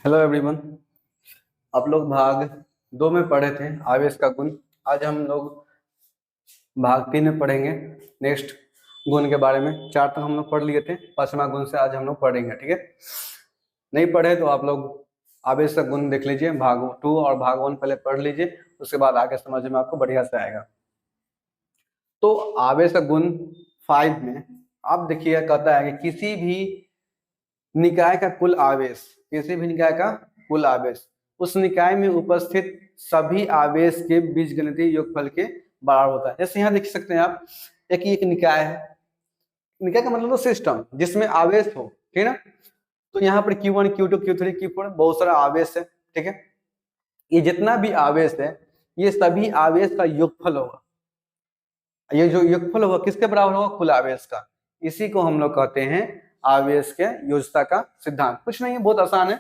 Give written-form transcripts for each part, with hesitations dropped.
Hello everyone. आप लोग भाग 2 में पढ़े थे आवेश का गुण। आज हम लोग भाग 3 में पढ़ेंगे नेक्स्ट गुण के बारे में। 4 तक हम लोग पढ़ लिए थे, 5वां गुण से आज हम लोग पढ़ेंगे। ठीक है, नहीं पढ़े तो आप लोग आवेश का गुण देख लीजिए, भाग 2 और भाग 1 पहले पढ़ लीजिए, उसके बाद आगे समझ में आपको बढ़िया से आएगा। तो आवेश का गुण 5 में आप देखिए, कहता है कि किसी भी निकाय का कुल आवेश, किसी भी निकाय का कुल आवेश उस निकाय में उपस्थित सभी आवेश के बीजगणितीय योगफल के बराबर होता है। जैसे यहाँ देख सकते हैं आप, एक निकाय है। निकाय का मतलब तो सिस्टम जिसमें आवेश हो, ठीक है ना। तो यहाँ पर Q1 Q2 Q3 Q4 बहुत सारा आवेश है। ठीक है, ये जितना भी आवेश है ये सभी आवेश का योगफल होगा। ये जो योगफल होगा किसके बराबर होगा? कुल आवेश का। इसी को हम लोग कहते हैं आवेश के योज्यता का सिद्धांत। कुछ नहीं है, बहुत आसान है।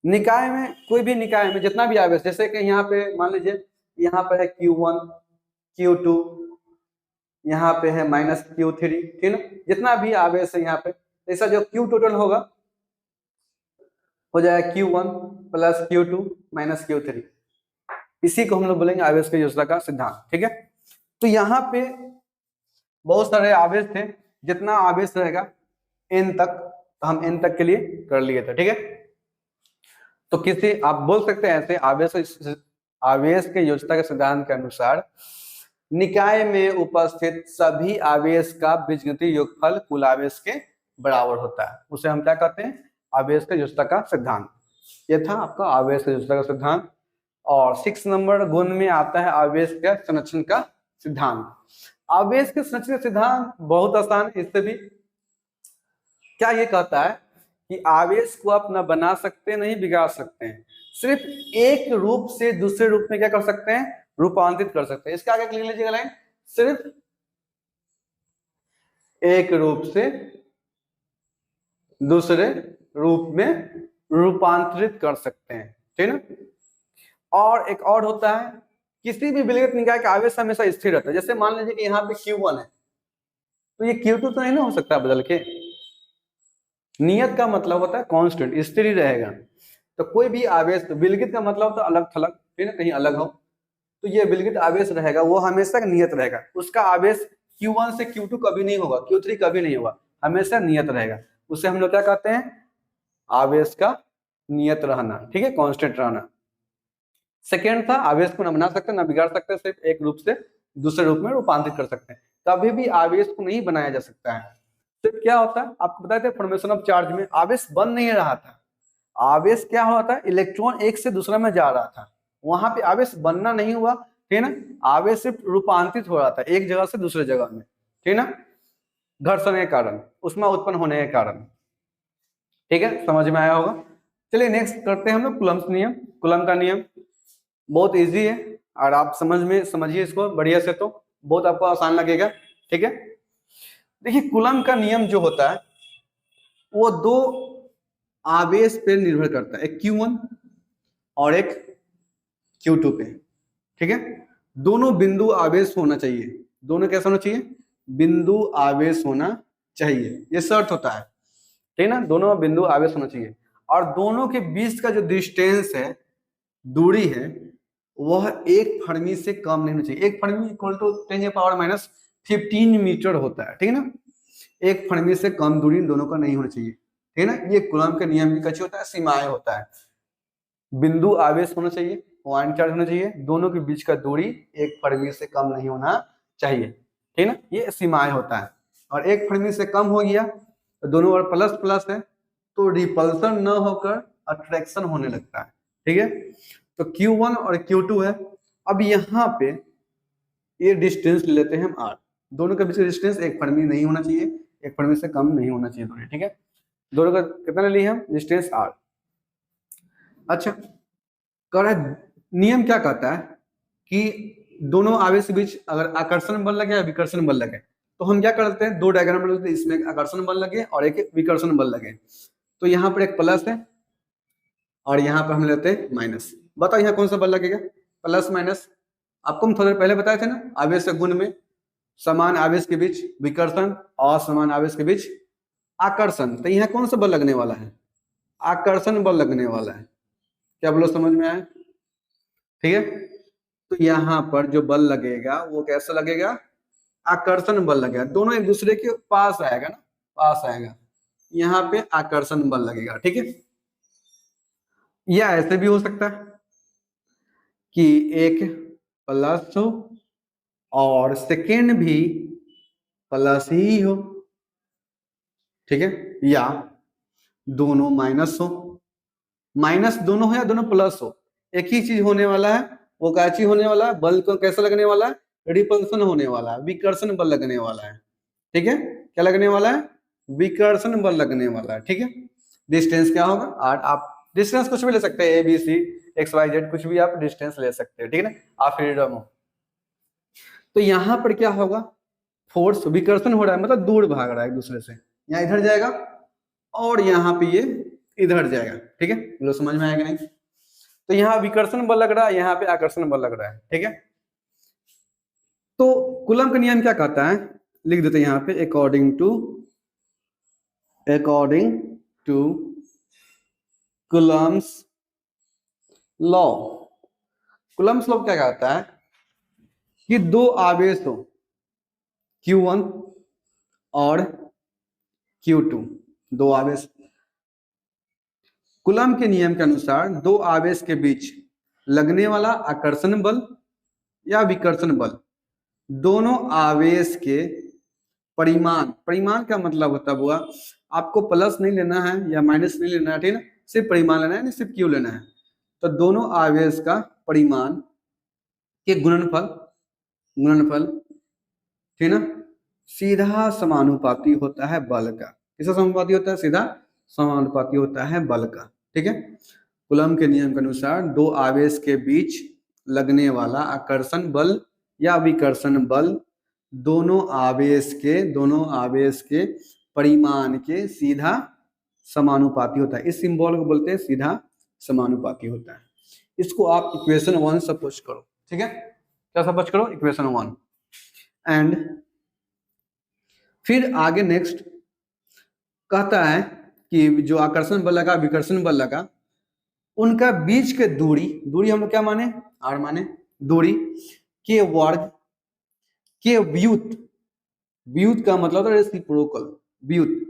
निकाय में, कोई भी निकाय में जितना भी आवेश, जैसे कि यहाँ पे मान लीजिए यहाँ पे है Q1 Q2, यहाँ पे है -Q3, ठीक है ना। जितना भी आवेश है यहाँ पे, ऐसा जो Q टोटल होगा हो जाएगा Q1 + Q2 - Q3। इसी को हम लोग बोलेंगे आवेश के योज्यता का सिद्धांत। ठीक है, तो यहाँ पे बहुत सारे आवेश थे, जितना आवेश रहेगा n तक, तो हम n तक के लिए कर लिए थे। ठीक है, तो किसी आप बोल सकते हैं ऐसे, आवेश के योज्यता के सिद्धांत के अनुसार निकाय में उपस्थित सभी आवेश का बीजगणितीय योगफल कुल आवेश के बराबर होता है। उसे हम क्या कहते हैं? आवेश के योज्यता का सिद्धांत। ये था आपका आवेश के योज्यता का सिद्धांत। और 6 नंबर गुण में आता है आवेश के संरक्षण का सिद्धांत। आवेश के संरक्षण का सिद्धांत बहुत आसान। इससे भी क्या ये कहता है कि आवेश को आप न बना सकते नहीं बिगाड़ सकते हैं, सिर्फ एक रूप से दूसरे रूप में क्या कर सकते हैं? रूपांतरित कर सकते हैं। इसके आगे लिख लीजिएगा लाइन, सिर्फ एक रूप से दूसरे रूप में रूपांतरित कर सकते हैं, ठीक है ना। और एक और होता है, किसी भी विलगित निकाय का आवेश हमेशा स्थिर रहता है। जैसे मान लीजिए कि यहाँ पे Q1 है, तो ये Q2 तो नहीं ना हो सकता बदल के। नियत का मतलब होता है कांस्टेंट, स्थिर ही रहेगा। तो कोई भी आवेश, विलगित का मतलब होता है अलग थलग, ठीक है, कहीं अलग हो। तो ये विलगित आवेश रहेगा, वो हमेशा नियत रहेगा। उसका आवेश Q1 से Q2 कभी नहीं होगा, Q3 कभी नहीं होगा, हमेशा नियत रहेगा। उसे हम लोग क्या कहते हैं? आवेश का नियत रहना, ठीक है, कांस्टेंट रहना। सेकेंड था, आवेश को न बना सकते न बिगाड़ सकते, सिर्फ एक रूप से दूसरे रूप में रूपांतरित कर सकते हैं। कभी भी आवेश को नहीं बनाया जा सकता है। सिर्फ क्या होता है, आपको बताए थे फॉर्मेशन ऑफ चार्ज में आवेश बन नहीं रहा था। आवेश क्या होता है? इलेक्ट्रॉन एक से दूसरा में जा रहा था, वहां पे आवेश बनना नहीं हुआ, ठीक है ना। आवेश सिर्फ रूपांतरित हो रहा था एक जगह से दूसरे जगह में, ठीक है ना, घर्षण के कारण, उसमें उत्पन्न होने के कारण। ठीक है, समझ में आया होगा। चलिए नेक्स्ट करते हैं हम लोग कूलम्ब नियम। कूलम्ब का नियम बहुत इजी है, और आप समझिए इसको बढ़िया से, तो बहुत आपको आसान लगेगा। ठीक है, देखिए कूलम्ब का नियम जो होता है वो दो आवेश पे निर्भर करता है, एक Q1 और एक Q2 पे। ठीक है, दोनों बिंदु आवेश होना चाहिए। दोनों कैसा होना चाहिए? बिंदु आवेश होना चाहिए, ये शर्त होता है, ठीक है ना। दोनों बिंदु आवेश होना चाहिए, और दोनों के बीच का जो डिस्टेंस है, दूरी है, वह 1 फर्मी से कम नहीं होना चाहिए। 1 फर्मी इक्वल टू 10⁻⁻15 मीटर होता है, ठीक है ना। 1 फर्मी से कम दूरी दोनों का नहीं होना चाहिए, ठीक है ना। ये कूलम्ब के नियम की कच्ची होता है, सीमाएं होता है। बिंदु आवेश होना चाहिए, पॉइंट चार्ज होना चाहिए, दोनों के बीच का दूरी 1 फर्मी से कम नहीं होना चाहिए, ठीक है ना। ये सीमाएं होता है। और 1 फर्मी से कम हो गया तो दोनों ओर प्लस प्लस है, तो रिपल्सन न होकर अट्रैक्शन होने लगता है। ठीक है, तो Q1 और Q2 है। अब यहाँ पे ये डिस्टेंस ले लेते हैं हम R। दोनों के बीच का डिस्टेंस 1 फर्मी नहीं होना चाहिए, 1 फर्मी से कम नहीं होना चाहिए दूरी, ठीक है। दोनों का कितना ले लिए हम? Distance R। अच्छा, नियम क्या कहता है कि दोनों आवेश के बीच अगर आकर्षण बल लगे या विकर्षण बल लगे, तो हम क्या करते हैं? 2 डायग्राम बना लेते हैं, इसमें एक आकर्षण बल लगे और एक विकर्षण बल लगे। तो यहाँ पर एक प्लस है और यहाँ पर हम लेते हैं माइनस। बताओ यहाँ कौन सा बल लगेगा? Plus minus. आपको हम थोड़ी देर पहले बताए थे ना, आवेश के गुण में समान आवेश के बीच विकर्षण और समान आवेश के बीच आकर्षण। तो यहाँ कौन सा बल लगने वाला है? आकर्षण बल लगने वाला है। क्या बोलो, समझ में आया? ठीक है, तो यहाँ पर जो बल लगेगा वो कैसा लगेगा? आकर्षण बल लगेगा, दोनों एक दूसरे के पास आएगा ना, पास आएगा, यहाँ पे आकर्षण बल लगेगा। ठीक है, या ऐसे भी हो सकता है कि एक प्लस हो और सेकेंड भी प्लस ही हो। ठीक है, या दोनों माइनस हो, माइनस दोनों हो या दोनों प्लस हो, एक ही चीज होने वाला है। वो क्या चीज होने वाला है? बल को कैसा लगने वाला है? रिपल्सन होने वाला है, विकर्षण बल लगने वाला है। ठीक है, क्या लगने वाला है? विकर्षण बल लगने वाला है। ठीक है, डिस्टेंस क्या होगा? आर। आप डिस्टेंस कुछ भी ले सकते हैं, A B C X Y Z, कुछ भी आप डिस्टेंस ले सकते हैं। ठीक है ना, आप फ्रीडम हो। तो यहाँ पर क्या होगा? फोर्स विकर्षण हो रहा है, मतलब दूर भाग रहा है एक दूसरे से, यहाँ इधर जाएगा और यहाँ पे ये इधर जाएगा। ठीक है, बोलो समझ में आएगा नहीं? तो यहाँ विकर्षण बल लग रहा है, यहाँ पे आकर्षण बल लग रहा है। ठीक है, तो कूलम का नियम क्या कहता है? लिख देते हैं यहाँ पे, according to Coulomb's law. Coulomb's law क्या कहता है कि दो आवेश हो, Q1 और Q2, दो आवेश, कूलम के नियम के अनुसार दो आवेश के बीच लगने वाला आकर्षण बल या विकर्षण बल, दोनों आवेश के परिमाण, परिमाण का मतलब होता हुआ आपको प्लस नहीं लेना है या माइनस नहीं लेना है। ठीक है, सिर्फ परिमाण लेना है, नहीं सिर्फ क्यू लेना है। तो दोनों आवेश का परिमाण के गुणनफल ठीक है ना, सीधा समानुपाती होता है बल का। किसका समानुपाती होता है? सीधा समानुपाती होता है बल का। ठीक है, कूलम के नियम के अनुसार दो आवेश के बीच लगने वाला आकर्षण बल या विकर्षण बल दोनों आवेश के परिमाण के सीधा समानुपाती होता है। इस सिंबल को बोलते हैं सीधा समानुपाती होता है। इसको आप इक्वेशन 1 सपोज करो। ठीक है, क्या सपोज करो? इक्वेशन 1। एंड फिर आगे नेक्स्ट कहता है कि जो आकर्षण बल लगा, विकर्षण बल लगा, उनका बीच के दूरी हम लोग क्या माने? आर माने। दूरी के वर्ग के व्युत का मतलब होता है रेसिप्रोकल, व्युत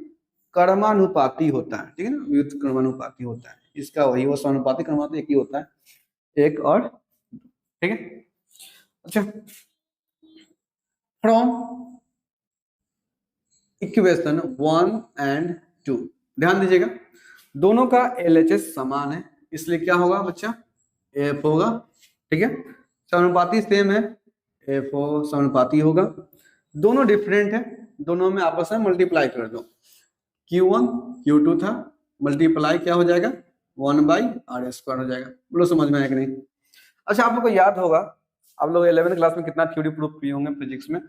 कर्मानुपाती होता है। ठीक है ना, व्युत कर्मानुपाती होता है। इसका वही वो समानुपाती कर्मानुपाती एक ही होता है, एक और। ठीक है, अच्छा, फ्रॉम इक्वेशन 1 एंड 2 ध्यान दीजिएगा, दोनों का LHS समान है, इसलिए क्या होगा बच्चा? F होगा। ठीक है, समानुपाती सेम है, F समानुपाती होगा। दोनों डिफरेंट है, दोनों में आपस में मल्टीप्लाई कर दो। Q1 Q2 था, मल्टीप्लाई क्या हो जाएगा? 1/r² हो जाएगा। बोलो समझ में आया कि नहीं? अच्छा, आप लोग को याद होगा, आप लोग 11th क्लास में कितना थ्योरी प्रूफ किए होंगे फिजिक्स में,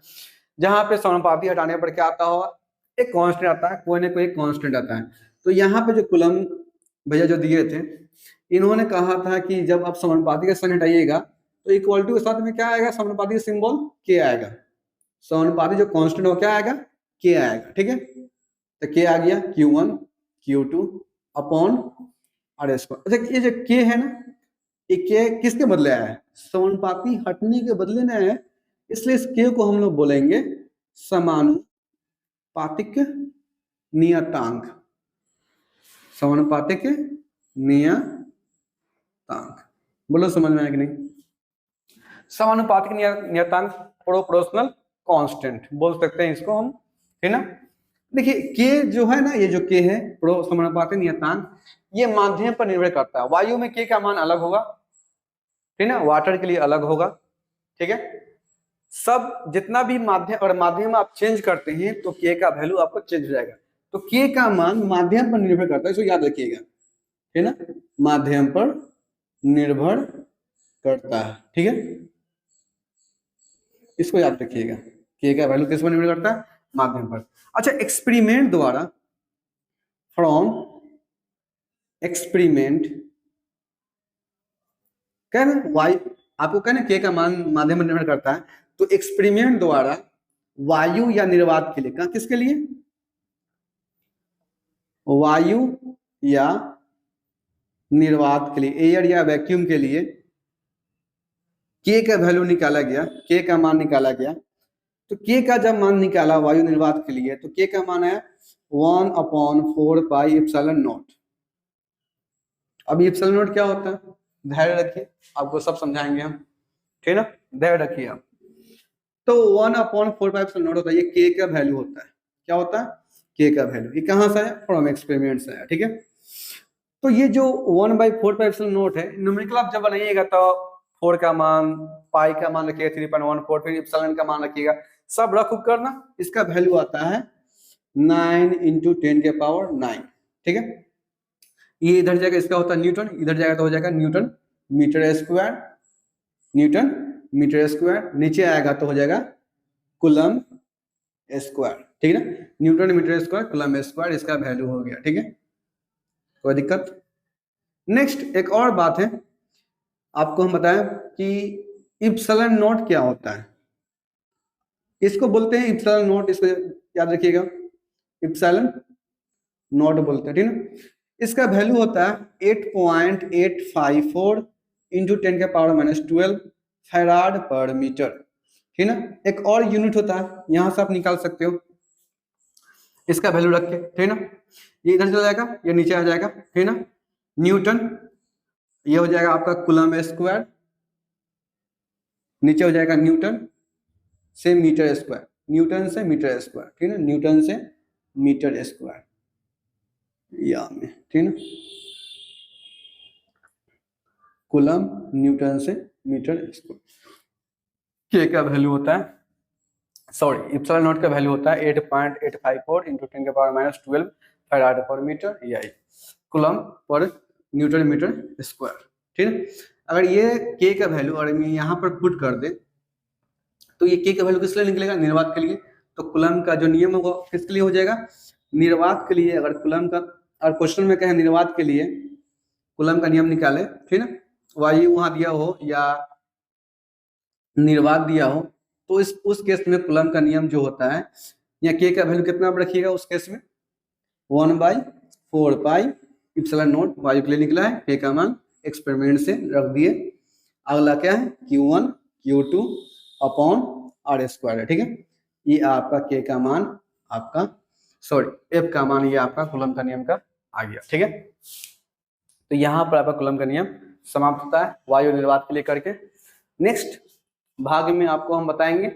जहां पे समानुपाती हटाने पर क्या आता होगा? एक कांस्टेंट आता है, कोई ना कोई कांस्टेंट आता है। तो यहाँ पे जो कूलम भैया जो दिए थे, इन्होंने कहा था कि जब आप समानुपाती का साइन हटाइएगा तो इक्वलिटी के साथ में क्या आएगा? समानुपाती का सिंबल के आएगा। समानुपाती जो कांस्टेंट हो क्या आएगा? के आएगा। ठीक है, तो के आ गया Q1 Q2 अपॉन R²। अच्छा, ये जो के है ना, ये के किसके बदले आया है? समानुपाती हटने के बदले में आया है, इसलिए इस के को हम लोग बोलेंगे समानुपातिक नियतांक। समानुपातिक नियतांक, बोलो समझ में आया कि नहीं? समानुपातिक नियतांक प्रोपोर्शनल कांस्टेंट बोल सकते हैं इसको हम, है ना। देखिए के जो है ना, ये जो के है प्रो समानुपातिक नियतांक, ये माध्यम पर निर्भर करता है। वायु में के का मान अलग होगा, ठीक है ना, वाटर के लिए अलग होगा। ठीक है, सब जितना भी माध्यम, और माध्यम आप चेंज करते हैं तो के का वैल्यू आपको चेंज हो जाएगा। तो के का मान माध्यम पर निर्भर करता है, इसको याद रखिएगा, है ना, माध्यम पर निर्भर करता है। ठीक है, इसको याद रखिएगा, के का वैल्यू किस पर निर्भर करता है? माध्यम पर। अच्छा, एक्सपेरिमेंट द्वारा, फ्रॉम एक्सपेरिमेंट कहना वायु, आपको कहना के का मान माध्यम पर निर्भर करता है, तो एक्सपेरिमेंट द्वारा वायु या निर्वात के लिए, किसके लिए? वायु या निर्वात के लिए, एयर या वैक्यूम के लिए के का वैल्यू निकाला गया, के का मान निकाला गया, तो के का जब मान निकाला वायु निर्वात के लिए, तो के का मान है 1/4 पाई एप्सिलॉन नॉट। अब एप्सिलॉन नॉट क्या होता है, धैर्य रखिए, आपको सब समझाएंगे हम, ठीक है ना, धैर्य रखिए आप। तो 1/4 पाई एप्सिलॉन नॉट होता है, ये के का वैल्यू होता है। क्या होता है, के का वैल्यू। ये कहाँ से आया, फ्रॉम एक्सपेरिमेंट से आया, ठीक है। तो ये जो 1/4 पाई एप्सिलॉन नॉट है, न्यूमेरिकल आप जब बनाइएगा तो 4 का मान, पाई का मान रखिएगा 3.14, फिर एप्सिलॉन का मान रखिएगा, सब रख उक करना। इसका वैल्यू आता है 9 × 10⁹, ठीक है। ये इधर जाएगा, इसका होता है न्यूटन, इधर जाएगा तो हो जाएगा newton metre square, newton metre square, नीचे आएगा तो हो जाएगा कूलम स्क्वायर, ठीक है ना। Newton metre square coulomb square, इसका वैल्यू हो गया, ठीक है, कोई दिक्कत। नेक्स्ट एक और बात है, आपको हम बताएं कि इप्सिलॉन नॉट क्या होता है। इसको बोलते हैं इप्सिलॉन नॉट, इसको याद रखिएगा, इप्सिलॉन नॉट बोलते हैं, ठीक है। इसका वैल्यू होता है 8.854 × 10⁻⁻12 फैराड पर मीटर, ठीक है ना। एक और यूनिट होता है, यहां से आप निकाल सकते हो, इसका वैल्यू रख के, ठीक है ना। ये इधर चला जाएगा, ये नीचे आ जाएगा, ठीक है ना। न्यूटन, ये हो जाएगा आपका कूलम स्क्वायर, नीचे हो जाएगा न्यूटन से मीटर स्क्वायर, न्यूटन से मीटर स्क्वायर, ठीक है ना, न्यूटन से मीटर स्क्वायर, या में, ठीक है ना, कूलम न्यूटन से मीटर स्क्वायर। के का वैल्यू होता है, सॉरी इप्सिलॉन नॉट का वैल्यू होता है 8.854 × 10⁻⁻12 फैराड पर मीटर, या coulomb per Newton metre square, ठीक है। अगर ये के का वैल्यू और यहाँ पर पुट कर दे, तो ये के का वैल्यू किस लिए निकलेगा, निर्वात के लिए। तो कूलम का जो नियम होगा किसके लिए हो जाएगा, निर्वात के लिए। अगर कूलम का, और क्वेश्चन में कहें निर्वात के लिए कूलम का नियम निकाले, ठीक है ना, वायु वहां दिया हो या निर्वात दिया हो, तो इस उस केस में कूलम का नियम जो होता है, या के का वैल्यू कितना रखिएगा उस केस में, 1/4 पाई एप्सिलॉन नॉट वायु के लिए निकला है, के का मान एक्सपेरिमेंट से रख दिए। अगला क्या है, Q1 Q2 upon R square है, ठीक है। ये आपका के का मान, आपका सॉरी एफ का मान, ये आपका कूलम का नियम का आ गया, ठीक है। तो यहाँ पर आपका कूलम का नियम समाप्त होता है वायु निर्वात के लिए करके। नेक्स्ट भाग में आपको हम बताएंगे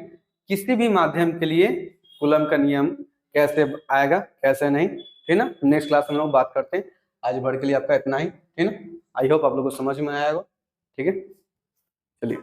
किसी भी माध्यम के लिए कूलम का नियम कैसे आएगा, कैसे नहीं, ठीक ना। नेक्स्ट क्लास में हम लोग बात करते हैं। आज भर के लिए आपका इतना ही, ठीक ना। आई होप आप लोगों को समझ में आया होगा, ठीक है, चलिए।